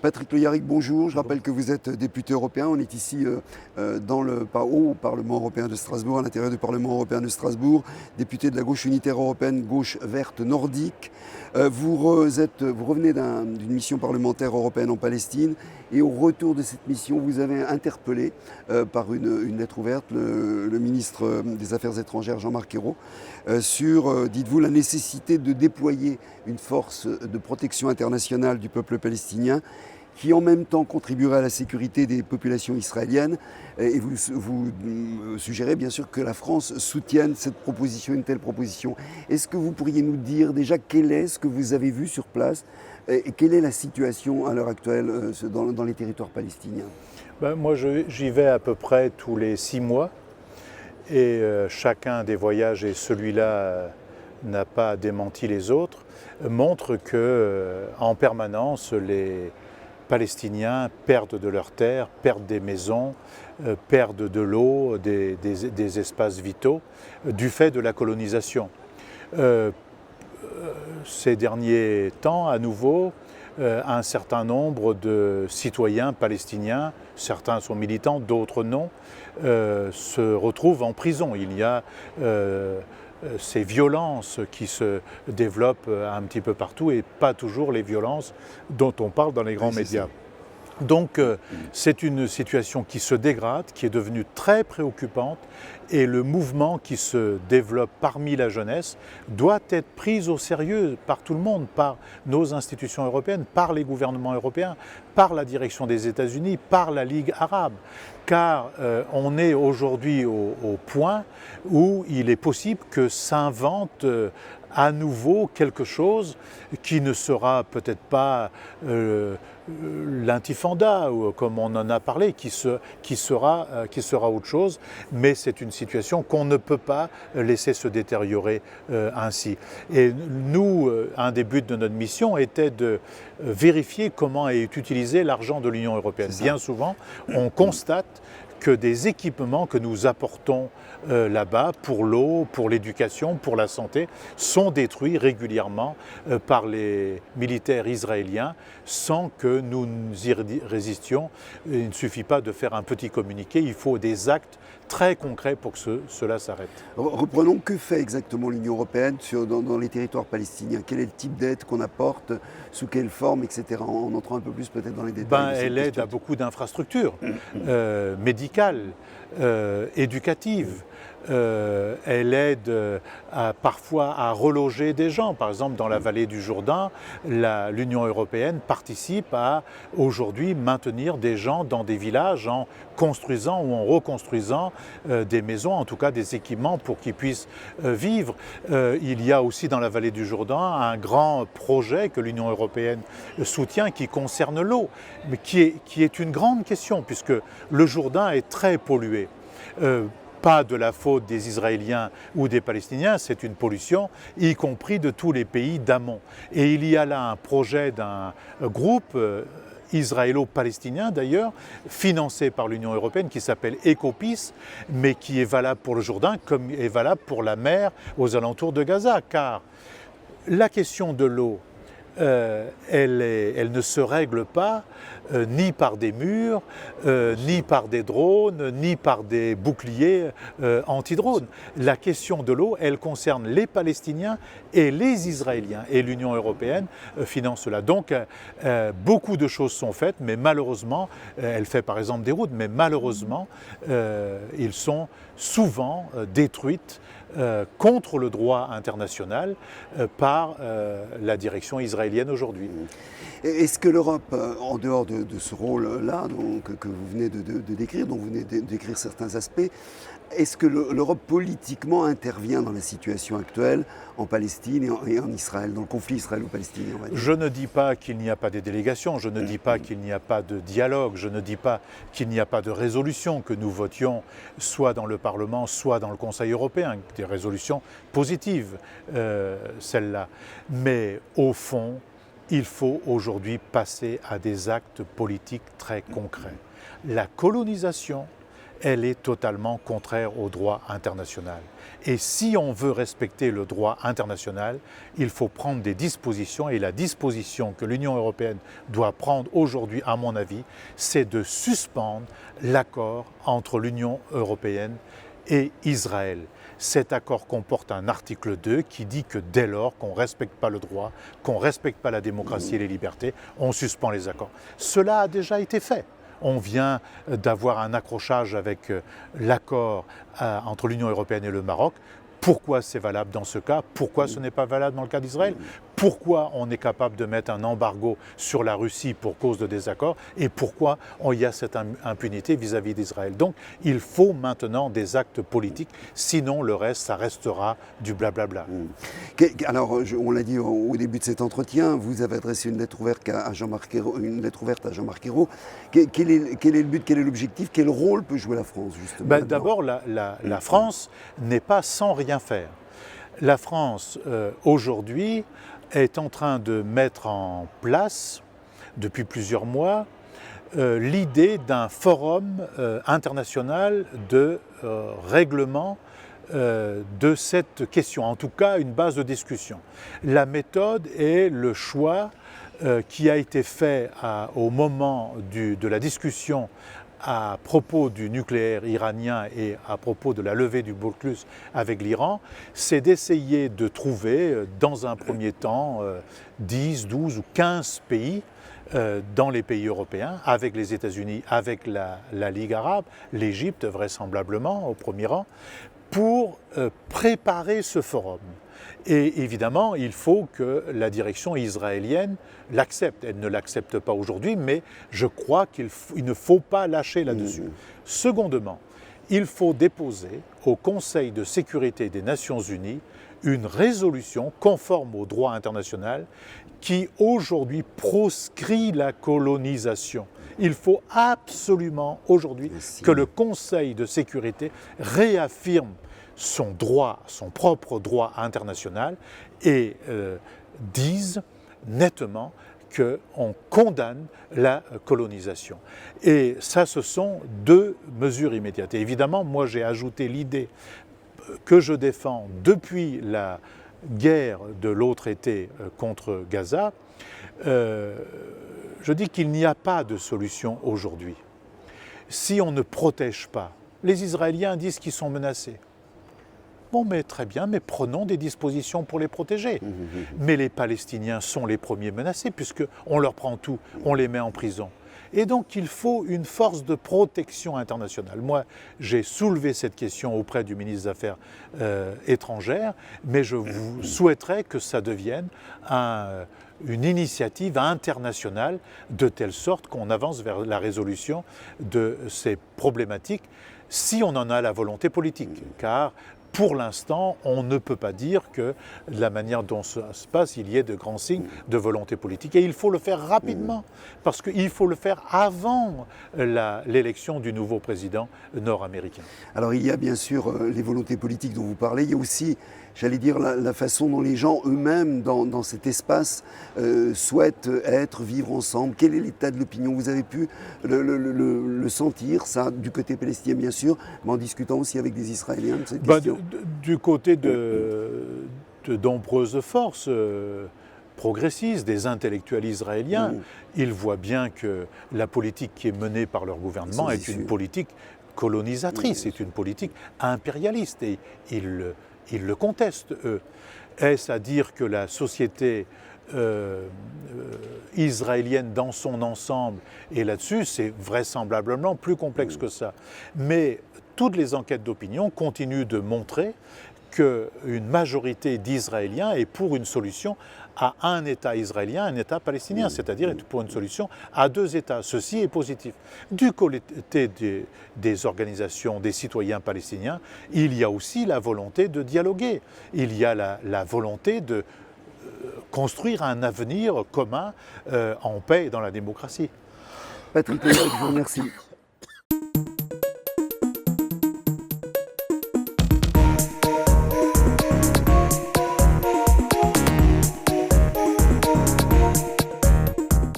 Patrick Le Yarrick, bonjour. Je rappelle que vous êtes député européen. On est ici au Parlement européen de Strasbourg, à l'intérieur du Parlement européen de Strasbourg, député de la gauche unitaire européenne, gauche verte nordique. Vous revenez d'une mission parlementaire européenne en Palestine et au retour de cette mission, vous avez interpellé par une lettre ouverte le ministre des Affaires étrangères, Jean-Marc Ayrault, sur, dites-vous, la nécessité de déployer une force de protection internationale du peuple palestinien qui en même temps contribuerait à la sécurité des populations israéliennes. Et vous suggérez bien sûr que la France soutienne une telle proposition. Est-ce que vous pourriez nous dire déjà quel est ce que vous avez vu sur place et quelle est la situation à l'heure actuelle dans les territoires palestiniens? Moi, j'y vais à peu près tous les 6 mois et chacun des voyages, et celui-là n'a pas démenti les autres, montre que en permanence les Palestiniens perdent de leurs terres, perdent des maisons, perdent de l'eau, des espaces vitaux, du fait de la colonisation. Ces derniers temps, à nouveau, un certain nombre de citoyens palestiniens, certains sont militants, d'autres non, se retrouvent en prison. Il y a ces violences qui se développent un petit peu partout et pas toujours les violences dont on parle dans les grands médias. Donc c'est une situation qui se dégrade, qui est devenue très préoccupante et le mouvement qui se développe parmi la jeunesse doit être pris au sérieux par tout le monde, par nos institutions européennes, par les gouvernements européens, par la direction des États-Unis, par la Ligue arabe. Car on est aujourd'hui au point où il est possible que s'invente à nouveau quelque chose qui ne sera peut-être pas l'intifada, comme on en a parlé, qui sera autre chose, mais c'est une situation qu'on ne peut pas laisser se détériorer ainsi. Et nous, un des buts de notre mission était de vérifier comment est utilisé l'argent de l'Union européenne. Bien souvent, on constate que des équipements que nous apportons là-bas pour l'eau, pour l'éducation, pour la santé, sont détruits régulièrement par les militaires israéliens sans que nous y résistions. Il ne suffit pas de faire un petit communiqué, il faut des actes très concrets pour que cela s'arrête. Reprenons, que fait exactement l'Union européenne dans les territoires palestiniens? Quel est le type d'aide qu'on apporte, sous quelle forme, etc. En entrant un peu plus peut-être dans les détails. Elle aide à beaucoup d'infrastructures médicales, éducatives. Elle aide parfois à reloger des gens. Par exemple, dans la vallée du Jourdain, l'Union européenne participe à aujourd'hui maintenir des gens dans des villages en construisant ou en reconstruisant des maisons, en tout cas des équipements pour qu'ils puissent vivre. Il y a aussi dans la vallée du Jourdain un grand projet que l'Union européenne soutient qui concerne l'eau, mais qui est une grande question puisque le Jourdain est très pollué. Pas de la faute des Israéliens ou des Palestiniens, c'est une pollution, y compris de tous les pays d'amont. Et il y a là un projet d'un groupe israélo-palestinien d'ailleurs, financé par l'Union européenne, qui s'appelle EcoPeace, mais qui est valable pour le Jourdain comme est valable pour la mer aux alentours de Gaza. Car la question de l'eau, elle ne se règle pas ni par des murs, ni par des drones, ni par des boucliers anti-drones. La question de l'eau, elle concerne les Palestiniens et les Israéliens. Et l'Union européenne finance cela. Donc beaucoup de choses sont faites, mais malheureusement, elle fait par exemple des routes, mais malheureusement, ils sont souvent détruites contre le droit international par la direction israélienne aujourd'hui. Est-ce que l'Europe, en dehors de ce rôle-là que vous venez de décrire, dont vous venez de décrire certains aspects, est-ce que l'Europe politiquement intervient dans la situation actuelle en Palestine et en Israël, dans le conflit israélo-palestinien? Je ne dis pas qu'il n'y a pas des délégations, je ne dis pas qu'il n'y a pas de dialogue, je ne dis pas qu'il n'y a pas de résolution que nous votions soit dans le Parlement, soit dans le Conseil européen, des résolutions positives, celles-là. Mais au fond, il faut aujourd'hui passer à des actes politiques très concrets. La colonisation elle est totalement contraire au droit international. Et si on veut respecter le droit international, il faut prendre des dispositions, et la disposition que l'Union européenne doit prendre aujourd'hui, à mon avis, c'est de suspendre l'accord entre l'Union européenne et Israël. Cet accord comporte un article 2 qui dit que dès lors qu'on ne respecte pas le droit, qu'on ne respecte pas la démocratie et les libertés, on suspend les accords. Cela a déjà été fait. On vient d'avoir un accrochage avec l'accord entre l'Union européenne et le Maroc. Pourquoi c'est valable dans ce cas? Pourquoi ce n'est pas valable dans le cas d'Israël? Pourquoi on est capable de mettre un embargo sur la Russie pour cause de désaccords? Et pourquoi il y a cette impunité vis-à-vis d'Israël? Donc il faut maintenant des actes politiques, sinon le reste, ça restera du blablabla. Alors, on l'a dit au début de cet entretien, vous avez adressé une lettre ouverte à Jean-Marc Ayrault. Quel est le but, quel est l'objectif, quel rôle peut jouer la France, justement? D'abord, la France n'est pas sans rien faire. La France, aujourd'hui, est en train de mettre en place, depuis plusieurs mois, l'idée d'un forum international de règlement de cette question, en tout cas une base de discussion. La méthode est le choix qui a été fait au moment de la discussion à propos du nucléaire iranien et à propos de la levée du blocus avec l'Iran, c'est d'essayer de trouver dans un premier temps 10, 12 ou 15 pays dans les pays européens, avec les États-Unis, avec la Ligue arabe, l'Égypte vraisemblablement au premier rang, pour préparer ce forum. Et évidemment, il faut que la direction israélienne l'accepte. Elle ne l'accepte pas aujourd'hui, mais je crois qu'il ne faut pas lâcher là-dessus. Secondement, il faut déposer au Conseil de sécurité des Nations Unies une résolution conforme au droit international qui aujourd'hui proscrit la colonisation. Il faut absolument aujourd'hui que le Conseil de sécurité réaffirme son droit, son propre droit international et dise nettement qu'on condamne la colonisation. Et ça, ce sont deux mesures immédiates. Et évidemment, moi j'ai ajouté l'idée que je défends depuis la guerre de l'autre été contre Gaza. Je dis qu'il n'y a pas de solution aujourd'hui. Si on ne protège pas, les Israéliens disent qu'ils sont menacés. Bon, mais très bien, mais prenons des dispositions pour les protéger. Mais les Palestiniens sont les premiers menacés, puisqu'on leur prend tout, on les met en prison. Et donc il faut une force de protection internationale. Moi, j'ai soulevé cette question auprès du ministre des Affaires étrangères, mais je vous souhaiterais que ça devienne une initiative internationale de telle sorte qu'on avance vers la résolution de ces problématiques si on en a la volonté politique. Car pour l'instant, on ne peut pas dire que de la manière dont ça se passe, il y ait de grands signes de volonté politique. Et il faut le faire rapidement, parce qu'il faut le faire avant l'élection du nouveau président nord-américain. Alors il y a bien sûr les volontés politiques dont vous parlez, il y a aussi, j'allais dire, la façon dont les gens eux-mêmes, dans cet espace, souhaitent vivre ensemble. Quel est l'état de l'opinion? Vous avez pu le sentir, ça, du côté palestinien bien sûr, mais en discutant aussi avec des Israéliens de cette question. Du côté de nombreuses forces progressistes, des intellectuels israéliens, ils voient bien que la politique qui est menée par leur gouvernement est une politique colonisatrice, c'est une politique impérialiste, et ils le contestent, eux. Est-ce à dire que la société israélienne dans son ensemble est là-dessus? C'est vraisemblablement plus complexe que ça. Mais toutes les enquêtes d'opinion continuent de montrer qu'une majorité d'Israéliens est pour une solution à un État israélien, un État palestinien, c'est-à-dire pour une solution à deux États. Ceci est positif. Du côté des organisations, des citoyens palestiniens, il y a aussi la volonté de dialoguer. Il y a la volonté de construire un avenir commun en paix et dans la démocratie. Patrick, je vous remercie.